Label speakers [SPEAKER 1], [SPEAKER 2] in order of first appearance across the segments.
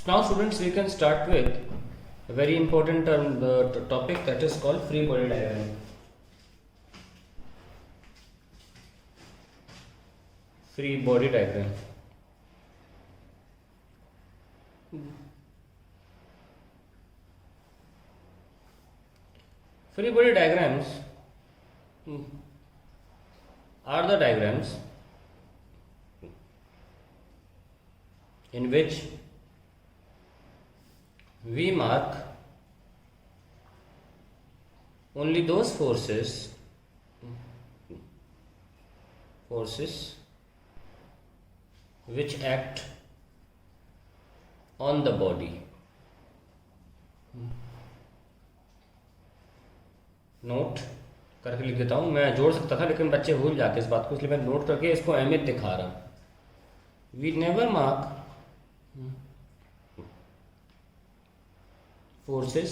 [SPEAKER 1] Now, students, we can start with a very important topic that is called free body diagram. Free body diagram. Free body diagrams are the diagrams in which we mark only those forces which act on the body. Note करके लिख देता हूँ, मैं जोड़ सकता था लेकिन बच्चे भूल जाते इस बात को, इसलिए मैं नोट करके इसको अहमियत दिखा रहा हूँ. We never mark forces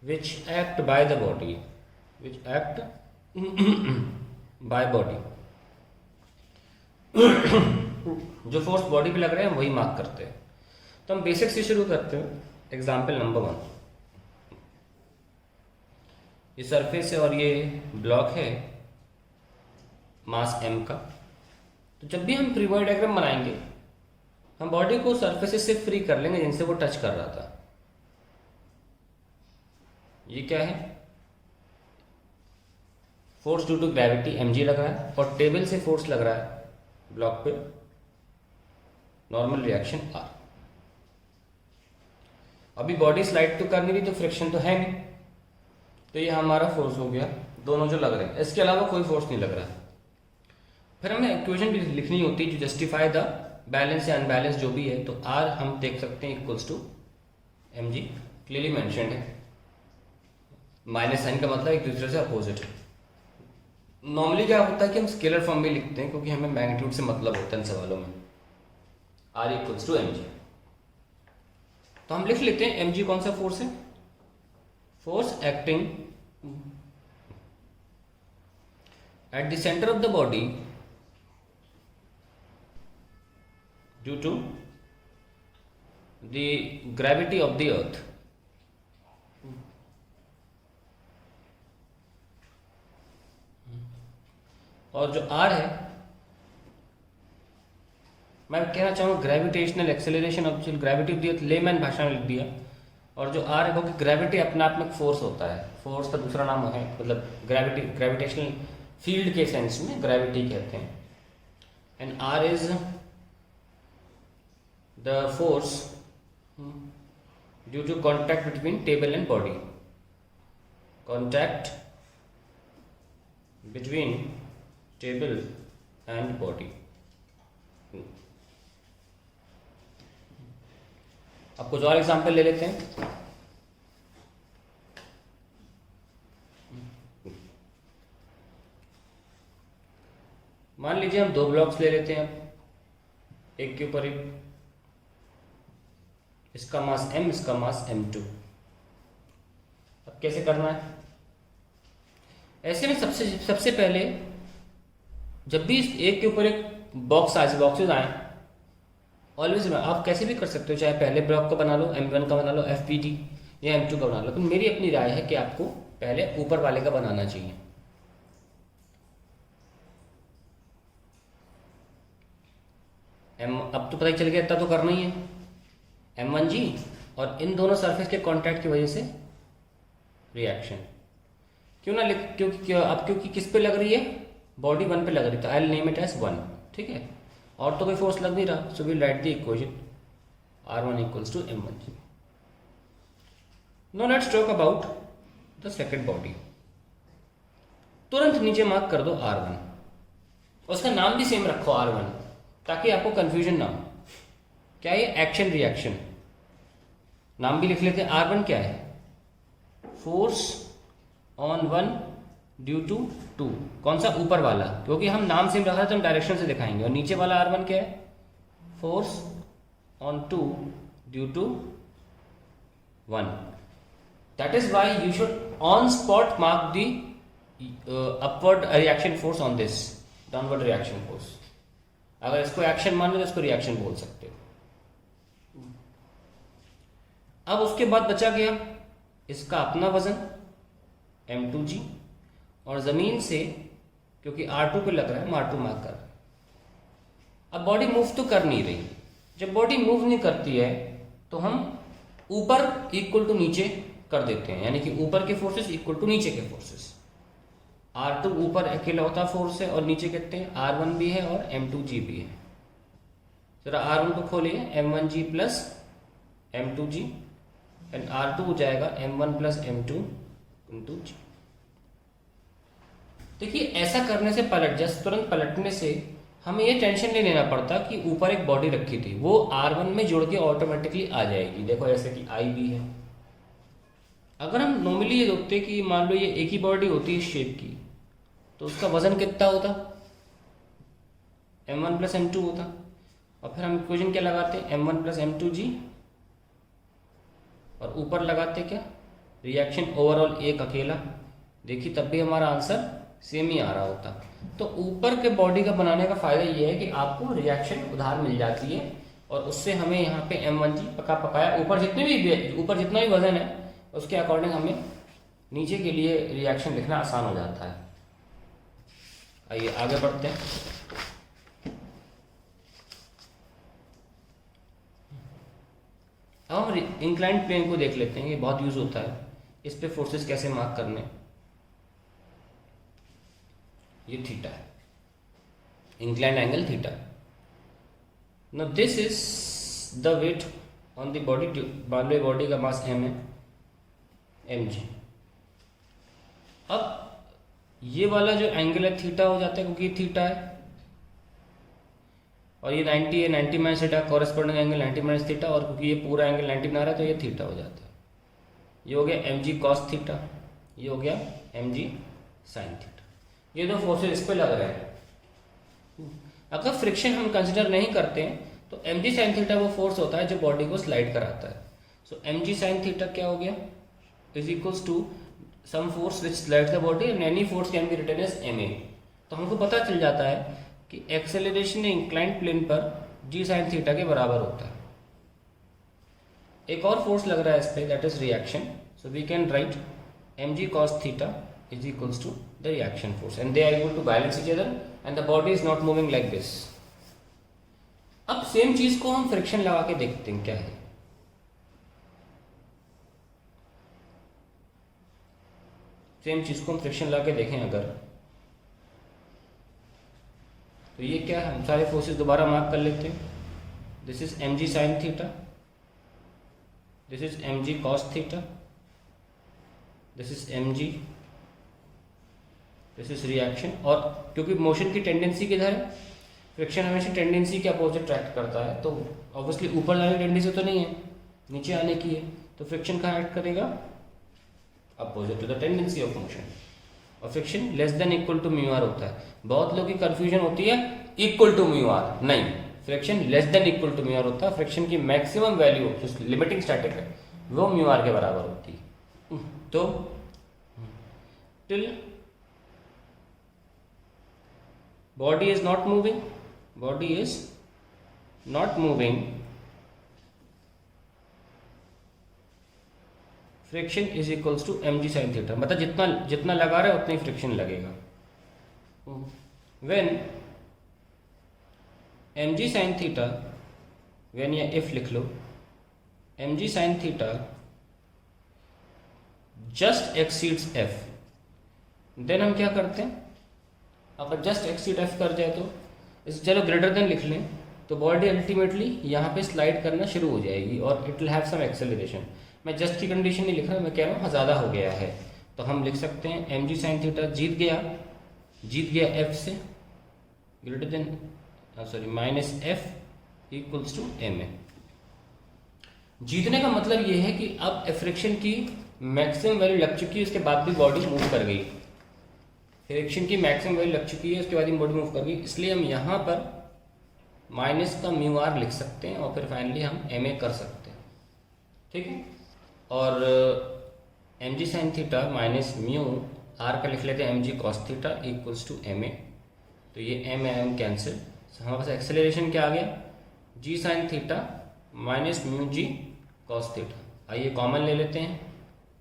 [SPEAKER 1] which act by the body, by body. जो फोर्स बॉडी पे लग रहे हैं हम वही मार्क करते हैं. तो हम बेसिक से शुरू करते हैं. एग्जाम्पल नंबर 1, ये सरफेस है और ये ब्लॉक है मास m का. तो जब भी हम फ्री बॉडी डायग्राम बनाएंगे हम बॉडी को सरफेसेस से फ्री कर लेंगे जिनसे वो टच कर रहा था. ये क्या है? Force due to gravity mg लग रहा है और टेबल से फोर्स लग रहा है ब्लॉक पे, नॉर्मल रिएक्शन r. अभी बॉडी स्लाइड तो कर नहीं रही तो फ्रिक्शन तो है नहीं, तो ये हमारा फोर्स हो गया. दोनों जो लग रहे हैं, इसके अलावा कोई फोर्स नहीं लग रहा. फिर हमें इक्वेशन भी लिखनी होती है जो जस्टिफाई द बैलेंस या अनबैलेंस जो भी है. तो आर हम देख सकते हैं equals to M G, clearly mentioned है. माइनस साइन का मतलब एक दूसरे से अपोजिट है. नॉर्मली क्या होता है कि हम स्केलर फॉर्म में लिखते हैं क्योंकि हमें मैग्नीट्यूड से मतलब होता है इन सवालों में. R equals to M G. तो हम लिख लेते हैं एम जी कौन सा फोर्स है? Force acting at the centre of the body due to the gravity of the earth. और जो r है, मैं कहना चाहूँगा gravitational acceleration of gravity of the earth, layman भाषा में लिख दिया. और जो r है क्योंकि ग्रेविटी अपने आप में फोर्स होता है. फोर्स का दूसरा नाम है, मतलब ग्रेविटेशनल फील्ड के सेंस में ग्रेविटी कहते हैं. And r is the force due to contact between table and body. Contact between table and body. अब कुछ और एग्जाम्पल ले लेते हैं. मान लीजिए हम दो ब्लॉक्स ले लेते हैं, एक के ऊपर एक. इसका मास m, इसका मास m2. अब कैसे करना है? ऐसे में सबसे पहले जब भी एक के ऊपर एक बॉक्सेज आए, ऑलवेज आप कैसे भी कर सकते हो, चाहे पहले ब्लॉक का बना लो, m1 का बना लो, fpd, या m2 का बना लो. लेकिन मेरी अपनी राय है कि आपको पहले ऊपर वाले का बनाना चाहिए. अब तो पता ही चल गया, इतना तो करना ही है. m1g और इन दोनों सरफेस के कांटेक्ट की वजह से रिएक्शन क्यों ना लिख, क्योंकि किस पे लग रही है? बॉडी 1 पे लग रही, तो I will name it as 1. ठीक है, और तो कोई फोर्स लग नहीं रहा. So we write the equation r1 equals to m1g. Now let's talk about the second body. तुरंत नीचे मार्क कर दो r1, उसका नाम भी सेम रखो r1 ताकि आपको कंफ्यूजन ना हो. क्या है? Action reaction. नाम भी लिख लेते हैं. R1 क्या है? Force on 1 due to 2. कौन सा? ऊपर वाला, क्योंकि हम नाम सेम रखा है तो हम डायरेक्शन से दिखाएंगे. और नीचे वाला R1 क्या है? Force on 2 due to 1. That is why you should on spot mark the upward reaction force on this downward reaction force. अगर इसको एक्शन मान लो तो इसको रिएक्शन बोल सकते हो. अब उसके बाद बचा गया इसका अपना वजन m2g, और ज़मीन से क्योंकि r2 पे लग रहा है हम r2 मार्क कर रहे हैं। अब बॉडी मूव तो कर नहीं रही, जब बॉडी मूव नहीं करती है तो हम ऊपर इक्वल टू नीचे कर देते हैं, यानी कि ऊपर के फोर्सेस इक्वल टू नीचे के फोर्सेस। r2 ऊपर अकेला होता फोर्स है और नीचे कितने हैं, r1 भी है और m2g भी है। जरा r1 को खोलिए, m1g plus m2g, and r2 हो जाएगा m1 plus m2 into g। देखिए ऐसा करने से तुरंत पलटने से हमें ये टेंशन नहीं लेना पड़ता कि ऊपर एक बॉडी रखी थी, वो r1 में जुड़ के ऑटोमेटिकली आ जाएगी। देखो ऐसे कि i भी है। अगर हम नॉर्मली ये देखते कि मान लो ये एक ही बॉडी होती है इस शेप की, तो उसका वजन कितना होता, m1 प्लस m2 होता, और फिर हम इक्वेशन क्या लगाते हैं, m1 प्लस m2g, और ऊपर लगाते क्या, रिएक्शन ओवरऑल एक अकेला। देखिए तब भी हमारा आंसर सेम ही आ रहा होता। तो ऊपर के बॉडी का बनाने का फायदा ये है कि आपको रिएक्शन उधार मिल जाती है, और उससे हमें यहाँ पे m1g पकाया ऊपर जितना भी वजन है उसके अकॉर्डिंग हमें नीचे के लिए रिएक्शन लिखना आसान हो जाता है। आइए आगे बढ़ते हैं। अब हम इंक्लाइंड प्लेन को देख लेते हैं, ये बहुत यूज होता है। इस पे फोर्सेस कैसे मार्क करने, ये थीटा है, inclined angle theta. Now this is the weight on the body, body का मास m है, mg। अब ये वाला जो एंगल है थीटा हो जाता है, क्योंकि थीटा है, और ये 90 है, 90 minus theta, corresponding angle 90 minus theta, और क्योंकि ये पूरा एंगल 90 बना रहा है तो ये थीटा हो जाता है। ये हो गया mg कॉस थीटा, ये हो गया mg साइन थीटा। ये दो फोर्सेस इस पे लग रहे हैं। अगर फ्रिक्शन हम कंसिडर नहीं करते हैं तो mg साइन थीटा वो फोर्स होता है जो बॉडी को स्लाइड कराता है। सो mg साइन थीटा क्या हो गया, is equals to some force which slides the body and any force can be written as ma। तो हमको पता चल जाता है कि एक्सेलरेशन इंक्लाइंड प्लेन पर g साइन थीटा के बराबर होता है। एक और फोर्स लग रहा है इस पे, that is reaction. So we can write mg cos theta is equals to the reaction force, and they are able to balance each other and the body is not moving like this। अब same चीज को हम friction लगा के देखते हैं क्या है। सेम चीज को हम फ्रिक्शन लगा के देखें अगर, तो ये क्या है, हम सारे फोर्सेस दोबारा मार्क कर लेते हैं। This is mg sin theta, this is mg cos theta, this is mg, this is reaction. और क्योंकि मोशन की टेंडेंसी किधर है, फ्रिक्शन हमेशा टेंडेंसी के अपोजिट ट्रैक्ट करता है, तो ऑब्वियसली ऊपर जाने की टेंडेंसी तो नहीं है, नीचे आने की है, तो फ्रिक्शन कहाँ एक्ट करेगा, opposite to the tendency of motion. और friction less than equal to mu R होता है। बहुत लोगों की कंफ्यूजन होती है इक्वल टू म्यू आर, नहीं, friction less than equal to mu R होता है। फ्रिक्शन की मैक्सिमम वैल्यू जो लिमिटिंग स्टैटिक है वो म्यू आर के बराबर होती है। तो till body is not moving, body is not moving, friction is equals to mg sin theta. मतलब जितना लगा रहे उतना ही फ्रिक्शन लगेगा। When mg sin theta, when या इफ लिख लो, mg sin theta just exceeds f, then हम क्या करते हैं, अगर जस्ट एक्सीड एफ कर जाए तो इस, चलो ग्रेटर देन लिख लें, तो बॉडी अल्टीमेटली यहाँ पे स्लाइड करना शुरू हो जाएगी और it will have some acceleration. मैं जस्ट की कंडीशन नहीं लिख रहा, मैं कह रहा हूँ ज़्यादा हो गया है, तो हम लिख सकते हैं mg sin थीटा जीत गया f से, greater than sorry minus f equals to ma। जीतने का मतलब ये है कि अब फ्रिक्शन की मैक्सिमम वैल्यू लग चुकी है, उसके बाद भी बॉडी मूव कर गई, फ्रिक्शन की मैक्सिमम वैल्यू लग चुकी है, उसके बाद ही बॉडी मूव कर गई, इसलिए हम यहाँ पर माइनस का म्यू आर लिख सकते हैं और फिर फाइनली हम एम ए कर सकते हैं, ठीक है। और mg sine theta minus mu R का लिख लेते हैं mg cos theta equals to M A, तो ये एम एम कैंसिल, हमारे पास एक्सेलरेशन क्या आ गया, g sine theta minus mu G cos theta. आइए कॉमन ले लेते हैं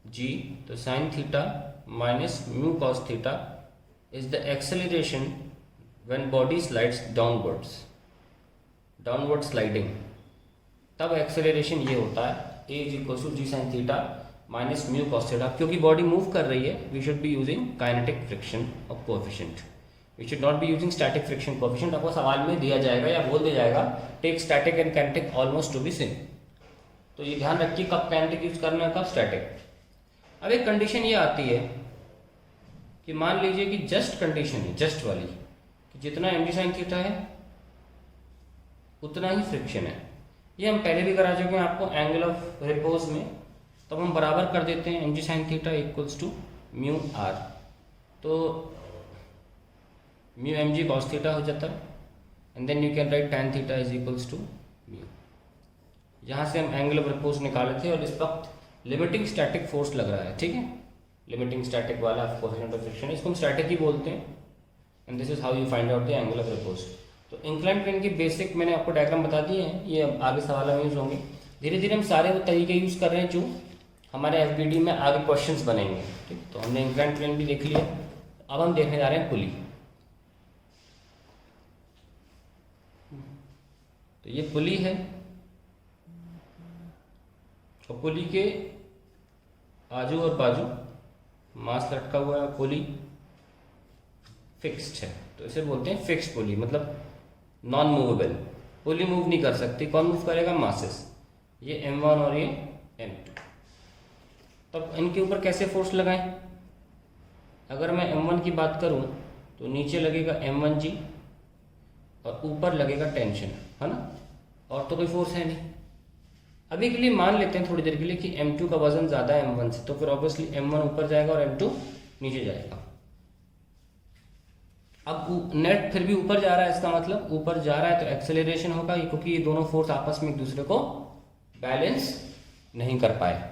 [SPEAKER 1] g, तो sine theta minus mu cos theta is the acceleration when body slides downward sliding, तब एक्सेलरेशन ये होता है a is equal to G sine theta minus mu cos theta. क्योंकि बॉडी मूव कर रही है, we should be using kinetic friction of coefficient, we should not be using static friction coefficient. आपको सवाल में दिया जाएगा या बोल दिया जाएगा take static and kinetic almost to be same, तो ये ध्यान रखिए कब काइनेटिक यूज करना है कब स्टैटिक। अब एक कंडीशन ये आती है कि मान लीजिए कि जस्ट कंडीशन है, जस्ट वाली, कि जितना एम जी साइन थीटा है उतना ही फ्रिक्शन है। ये हम पहले भी करा चुके हैं आपको एंगल ऑफ रिपोज में, तब हम बराबर कर देते हैं M G sine theta equals to mu R, तो mu M G cos theta हो जाता है and then you can write tan theta is equals to mu. यहाँ से हम एंगल ऑफ रिपोज निकाले थे और इस वक्त लिमिटिंग स्टैटिक फोर्स लग रहा है, ठीक है, लिमिटिंग स्टैटिक वाला कोएफिशिएंट ऑफ फ्रिक्शन, इसको हम स्टैटिक ही बोलते हैं and this is how you find out the angle of repose. तो इंक्लाइन प्लेन की बेसिक मैंने आपको डायग्राम बता दिए हैं, ये आगे सवाल में यूज होंगे। धीरे धीरे हम सारे वो तरीके यूज कर रहे हैं जो हमारे एफबीडी में आगे क्वेश्चंस बनेंगे, ठीक। तो हमने इंक्लाइन प्लेन भी देख लिया, अब हम देखने जा रहे हैं पुली। तो ये पुली है और पुली के आजू और बाजू मास लटका हुआ है, पुली फिक्स्ड है, तो इसे बोलते हैं फिक्स्ड पुली, मतलब नॉन मूवेबल। पुली मूव नहीं कर सकती, कौन मूव करेगा? मासेस, ये m1 और ये m2। तब इनके ऊपर कैसे फोर्स लगाएं? अगर मैं m1 की बात करूं तो नीचे लगेगा m1g और ऊपर लगेगा टेंशन, है ना, और तो कोई फोर्स है नहीं। अभी के लिए मान लेते हैं थोड़ी देर के लिए कि m2 का वजन ज़्यादा है m1 से, तो फिर ऑब्वियसली m1 ऊपर जाएगा और m2 नीचे जाएगा। अब नेट फिर भी ऊपर जा रहा है, इसका मतलब ऊपर जा रहा है तो एक्सेलरेशन होगा, क्योंकि ये दोनों फोर्स आपस में एक दूसरे को बैलेंस नहीं कर पाए।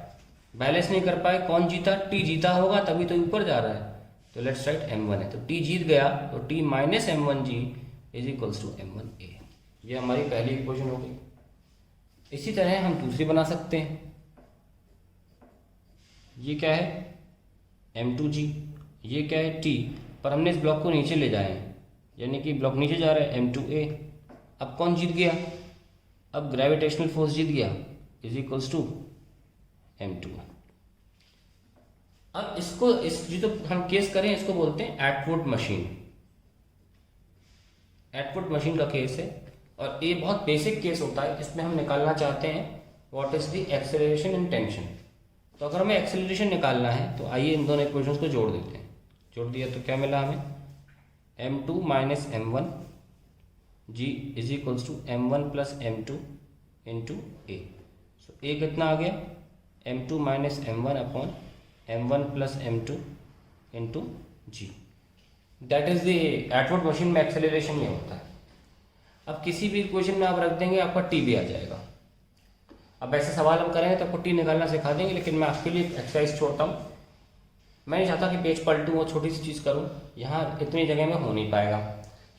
[SPEAKER 1] बैलेंस नहीं कर पाए, कौन जीता? T जीता होगा, तभी तो ऊपर जा रहा है। तो लेट्स राइट m1 है, तो T जीत गया, तो T minus m1g is equals to m1a। ये हमारी पहली इक्वेशन हो गई। इसी तरह हम दूसरी बना सकते हैं। ये क्या है? m2g, ये क्या है? T, पर हमने इस ब्लॉक को नीचे ले जाए हैं, यानी कि ब्लॉक नीचे जा रहा है, m2a। अब कौन जीत गया? अब ग्रेविटेशनल फोर्स जीत गया, इज इक्वल्स टू m2। अब इसको जो हम केस करें इसको बोलते हैं एटवुड मशीन। एटवुड मशीन का केस है और ये बहुत बेसिक केस होता है। इसमें हम निकालना चाहते हैं what is the acceleration and tension. तो अगर हमें एक्सेलरेशन निकालना है तो आइए इन दोनों इक्वेशंस को जोड़ देते हैं। जोड़ दिया तो क्या मिला हमें? m2 minus m1 g is equals to m1 plus m2 into a। So a कितना आ गया? m2 minus m1 upon m1 plus m2 into G. That is the Atwood machine में एक्सेलरेशन ये होता है। अब किसी भी इक्वेशन में आप रख देंगे, आपका टी भी आ जाएगा। अब ऐसे सवाल हम करेंगे तो आपको टी निकालना सिखा देंगे, लेकिन मैं आपके लिए एक्सरसाइज छोड़ता हूँ। मैं नहीं चाहता कि पेज पलटूँ और छोटी सी चीज़ करूँ, यहाँ इतनी जगह में हो नहीं पाएगा,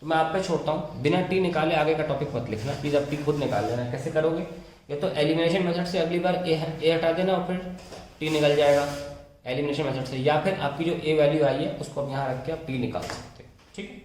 [SPEAKER 1] तो मैं आप पे छोड़ता हूँ। बिना टी निकाले आगे का टॉपिक मत लिखना प्लीज़, आप टी खुद निकाल देना। कैसे करोगे? ये तो एलिमिनेशन मेथड से अगली बार ए हटा देना और फिर टी निकल जाएगा एलिमिनेशन मेथड से, या फिर आपकी जो ए वैल्यू आई है उसको आप यहाँ रख के आप टी निकाल सकते हैं, ठीक है।